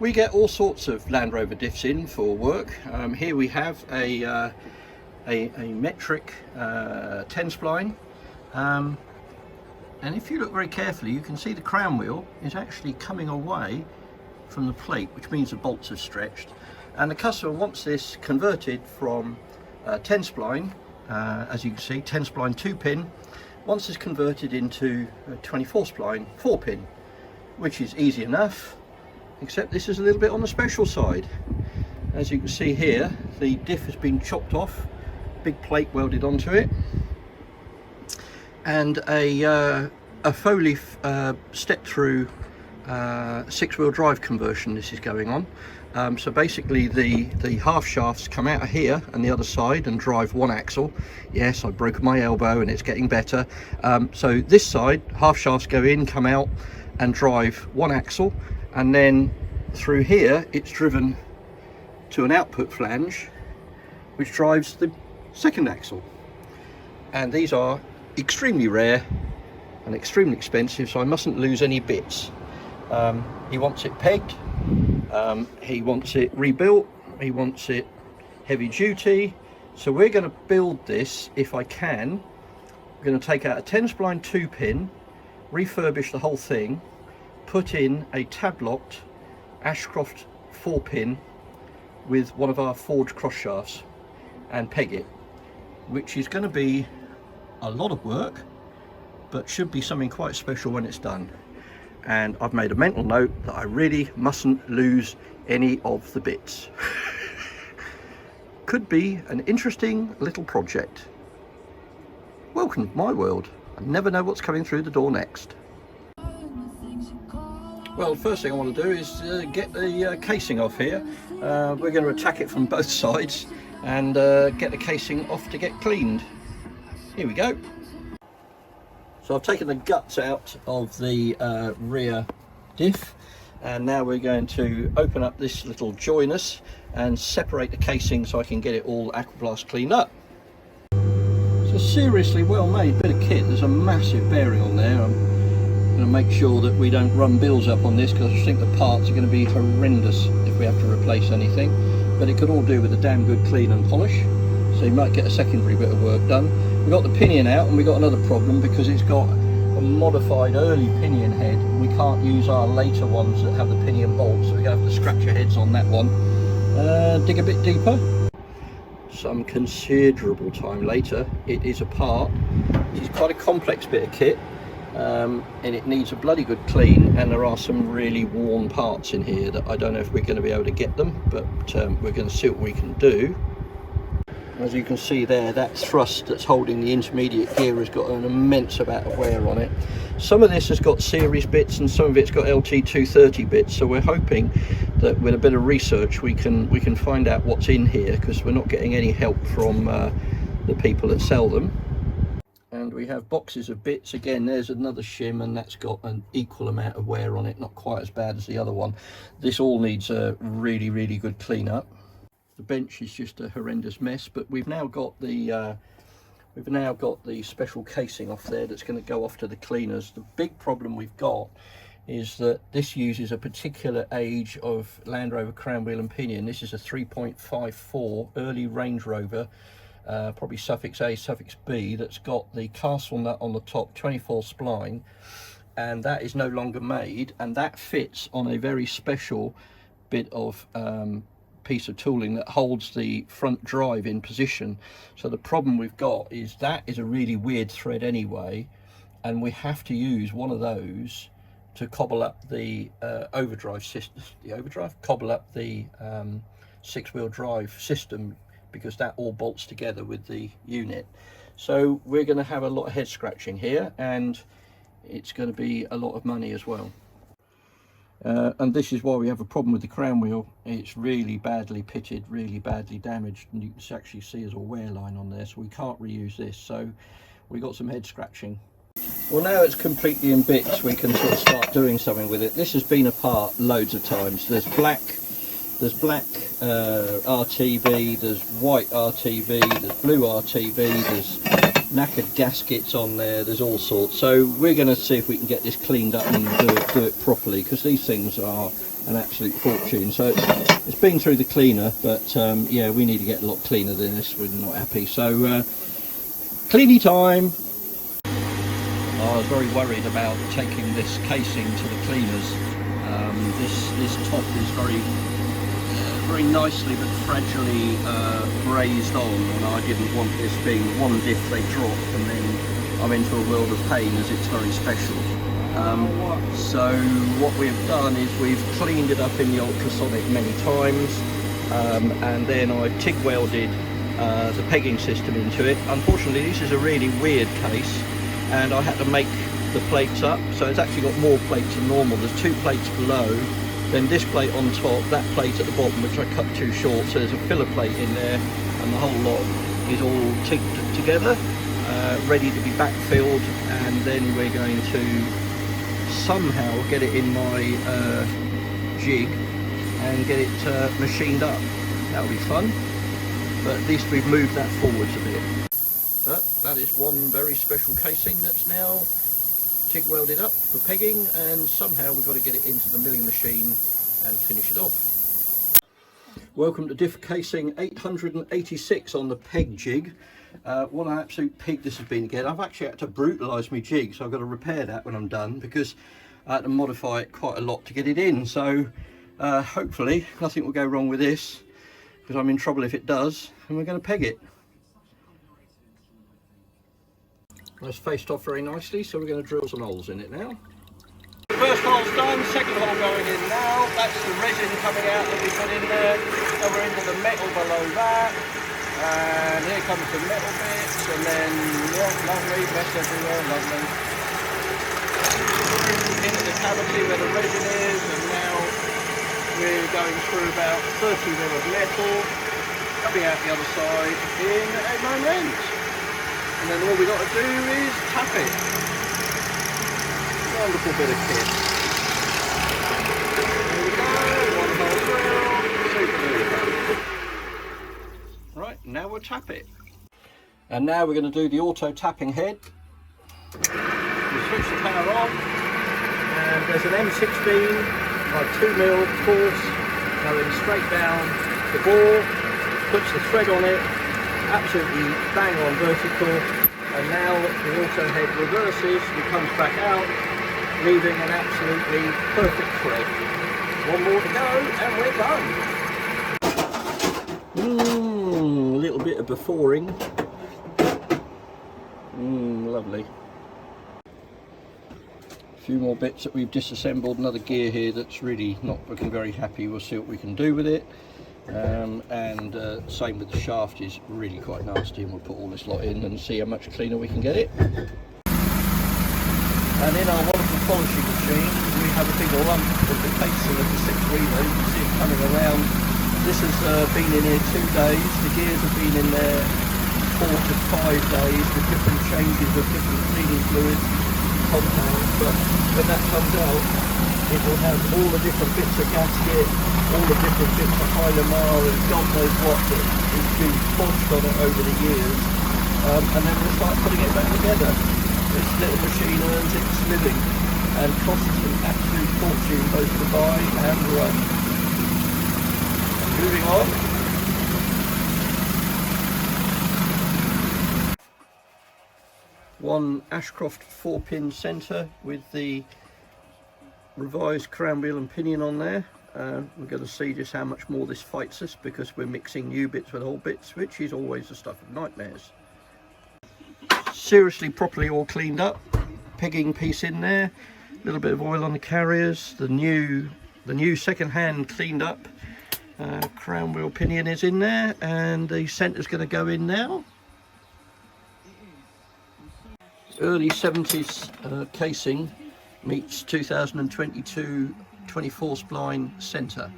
We get all sorts of Land Rover diffs in for work. Here we have a metric 10 spline, and if you look very carefully you can see the crown wheel is actually coming away from the plate, which means the bolts have stretched, and the customer wants this converted from 10 spline, as you can see 10 spline 2-pin, wants this converted into 24 spline 4-pin, which is easy enough, except this is a little bit on the special side. As you can see here, the diff has been chopped off, big plate welded onto it, and a Foley step through 6-wheel drive conversion this is going on. So basically the half shafts come out of here and the other side and drive one axle. Yes, I've broken my elbow and it's getting better. So this side, half shafts go in, come out and drive one axle, and then through here it's driven to an output flange which drives the second axle. And these are extremely rare and extremely expensive, so I mustn't lose any bits. He wants it pegged, he wants it rebuilt, he wants it heavy duty, so we're going to build this if I can. I'm going to take out a 10 spline 2-pin, refurbish the whole thing, put in a tab locked Ashcroft 4-pin with one of our forged cross shafts and peg it, which is going to be a lot of work but should be something quite special when it's done. And I've made a mental note that I really mustn't lose any of the bits. Could be an interesting little project. Welcome to my world. I never know what's coming through the door next. Well, first thing I want to do is get the casing off here. We're going to attack it from both sides and get the casing off to get cleaned. Here we go. So I've taken the guts out of the rear diff, and now we're going to open up this little joiners and separate the casing so I can get it all aquablast cleaned up. It's a seriously well made bit of kit. There's a massive bearing on there. I'm going to make sure that we don't run bills up on this, because I think the parts are going to be horrendous if we have to replace anything, but it could all do with a damn good clean and polish, so you might get a secondary bit of work done. We got the pinion out, and we got another problem because it's got a modified early pinion head. We can't use our later ones that have the pinion bolts, so we're going to have to scratch our heads on that one. Dig a bit deeper. Some considerable time later, it is apart. It is quite a complex bit of kit, and it needs a bloody good clean, and there are some really worn parts in here that I don't know if we're going to be able to get them, but we're going to see what we can do. As you can see there, that thrust that's holding the intermediate gear has got an immense amount of wear on it. Some of this has got series bits and some of it's got LT230 bits, so we're hoping that with a bit of research we can find out what's in here, because we're not getting any help from the people that sell them. And we have boxes of bits. Again, there's another shim, and that's got an equal amount of wear on it, not quite as bad as the other one. This all needs a really good clean up. The bench is just a horrendous mess, but we've now got the special casing off there that's going to go off to the cleaners. The big problem we've got is that this uses a particular age of Land Rover crown wheel and pinion. This is a 3.54 early Range Rover, probably suffix A, suffix B, that's got the castle nut on the top, 24 spline, and that is no longer made, and that fits on a very special bit of piece of tooling that holds the front drive in position. So the problem we've got is that is a really weird thread anyway, and we have to use one of those to cobble up the overdrive system, cobble up the 6-wheel drive system, because that all bolts together with the unit. So we're going to have a lot of head scratching here, and it's going to be a lot of money as well. And this is why we have a problem with the crown wheel. It's really badly pitted, really badly damaged, and you can actually see there's a wear line on there, so we can't reuse this. So we got some head scratching. Well, now it's completely in bits, we can sort of start doing something with it. This has been apart loads of times. There's black RTV, there's white RTV, there's blue RTV, there's knackered gaskets on there, there's all sorts. So we're going to see if we can get this cleaned up and do it properly, because these things are an absolute fortune. So it's been through the cleaner, but yeah, we need to get a lot cleaner than this. We're not happy. So cleany time. I was very worried about taking this casing to the cleaners. This top is very nicely but fragilely brazed on, and I didn't want this being one diff they drop and then I'm into a world of pain, as it's very special. So what we've done is we've cleaned it up in the ultrasonic many times, and then I've TIG welded the pegging system into it. Unfortunately, this is a really weird case, and I had to make the plates up, so it's actually got more plates than normal. There's 2 plates below, then this plate on top, that plate at the bottom, which I cut too short, so there's a filler plate in there, and the whole lot is all tigged together, ready to be backfilled, and then we're going to somehow get it in my jig and get it machined up. That'll be fun, but at least we've moved that forwards a bit. But that is one very special casing that's now TIG welded up for pegging, and somehow we've got to get it into the milling machine and finish it off. Welcome to diff casing 886 on the peg jig. What an absolute pig this has been again. I've actually had to brutalise my jig, so I've got to repair that when I'm done, because I had to modify it quite a lot to get it in. So hopefully nothing will go wrong with this, because I'm in trouble if it does, and we're going to peg it. It's faced off very nicely, so we're going to drill some holes in it now. First hole's done, second hole going in now. That's the resin coming out that we put in there. And we're into the metal below that. And here comes the metal bits, and then, yeah, lovely, mess everywhere, lovely. Into the cavity where the resin is, and now we're going through about 30 mil of metal, coming out the other side in a moment. And then all we got to do is tap it. Wonderful bit of kit. There we go, one hole drill, super duper. Right, now we'll tap it. And now we're going to do the auto tapping head. We switch the power on, and there's an M16 by 2mm force going straight down the bore, puts the thread on it, absolutely bang on vertical, and now the auto head reverses and comes back out, leaving an absolutely perfect thread. One more to go and we're done. A little bit of beforing. Lovely. A few more bits that we've disassembled, another gear here that's really not looking very happy. We'll see what we can do with it. Same with the shaft, is really quite nasty, and we'll put all this lot in and see how much cleaner we can get it. And in our wonderful polishing machine, we have a big lump of the casing of the 6-wheeler. You can see it coming around. This has been in here 2 days. The gears have been in there 4 to 5 days with different changes of different cleaning fluids, compounds. But when that comes out, it will have all the different bits of gasket, all the different bits of Hylamar and God knows what that has been forged on it over the years, and then we'll start putting it back together. This little machine earns its living and costs an absolute fortune both to buy and run. Moving on. One Ashcroft 4-pin centre with the revised crown wheel and pinion on there. We're going to see just how much more this fights us, because we're mixing new bits with old bits, which is always the stuff of nightmares. Seriously, properly all cleaned up. Pegging piece in there, a little bit of oil on the carriers. The new second-hand cleaned up crown wheel pinion is in there, and the centre's going to go in now. Early 70s casing meets 2022 24 spline centre,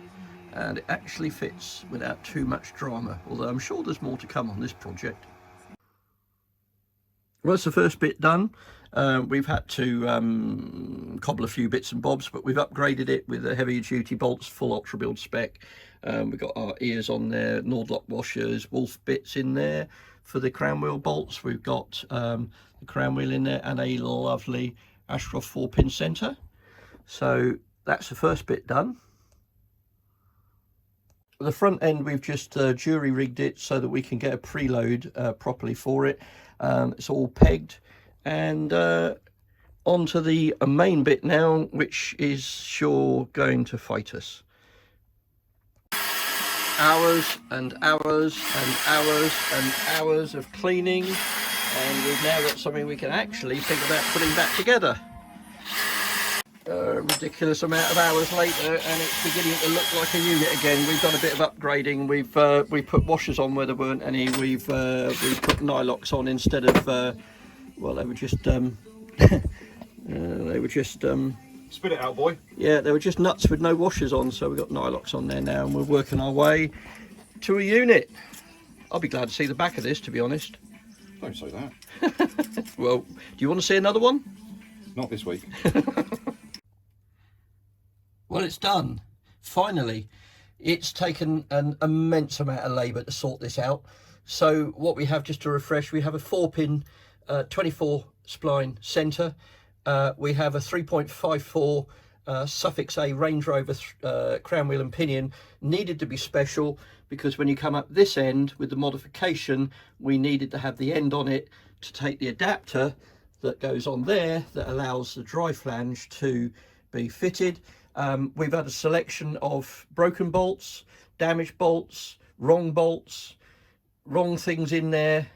and it actually fits without too much drama, although I'm sure there's more to come on this project. Well, that's the first bit done. We've had to cobble a few bits and bobs, but we've upgraded it with the heavy duty bolts, full ultra build spec. We've got our ears on there, Nordlock washers, Wolf bits in there for the crown wheel bolts. We've got the crown wheel in there and a lovely Ashcroft 4-pin centre. So that's the first bit done. The front end, we've just jury rigged it so that we can get a preload properly for it. It's all pegged, and onto the main bit now, which is sure going to fight us. Hours and hours and hours and hours of cleaning, and we've now got something we can actually think about putting back together. A ridiculous amount of hours later, and it's beginning to look like a unit again. We've done a bit of upgrading. We've put washers on where there weren't any. We've put nylocks on instead of well, they were just spit it out, boy. Yeah, they were just nuts with no washers on, so we've got nylocks on there now, and we're working our way to a unit. I'll be glad to see the back of this, to be honest. Don't say that. Well, do you want to see another one? Not this week. Well, it's done. Finally. It's taken an immense amount of labour to sort this out. So what we have, just to refresh, we have a 4-pin 24 spline centre. We have a 3.54 Suffix A Range Rover crown wheel and pinion. Needed to be special because when you come up this end with the modification, we needed to have the end on it to take the adapter that goes on there that allows the dry flange to be fitted. We've had a selection of broken bolts, damaged bolts, wrong things in there,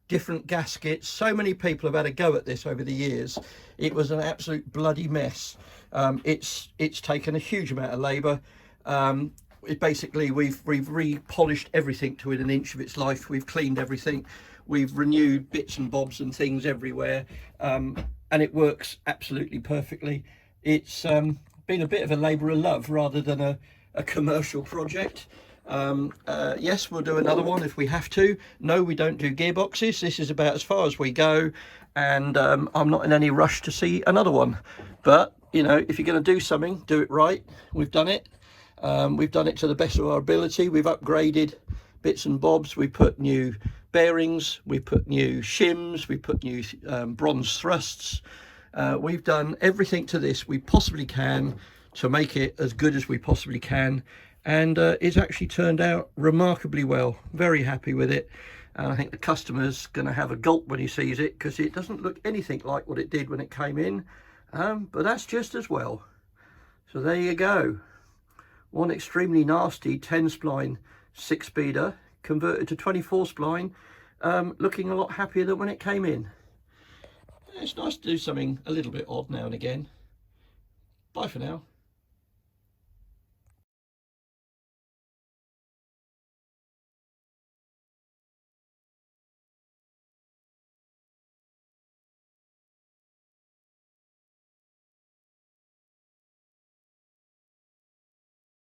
different gaskets. So many people have had a go at this over the years. It was an absolute bloody mess. It's taken a huge amount of labour. Basically we've repolished everything to within an inch of its life. We've cleaned everything. We've renewed bits and bobs and things everywhere, and it works absolutely perfectly. It's been a bit of a labour of love rather than a commercial project. Yes, we'll do another one if we have to. No, we don't do gearboxes. This is about as far as we go, and I'm not in any rush to see another one. But you know, if you're going to do something, do it right. We've done it. We've done it to the best of our ability. We've upgraded bits and bobs. We put new bearings, we put new shims, we put new bronze thrusts. We've done everything to this we possibly can to make it as good as we possibly can, and it's actually turned out remarkably well. Very happy with it, and I think the customer's going to have a gulp when he sees it, because it doesn't look anything like what it did when it came in, but that's just as well. So there you go. One extremely nasty 10 spline 6-speeder converted to 24 spline, looking a lot happier than when it came in. It's nice to do something a little bit odd now and again. Bye for now.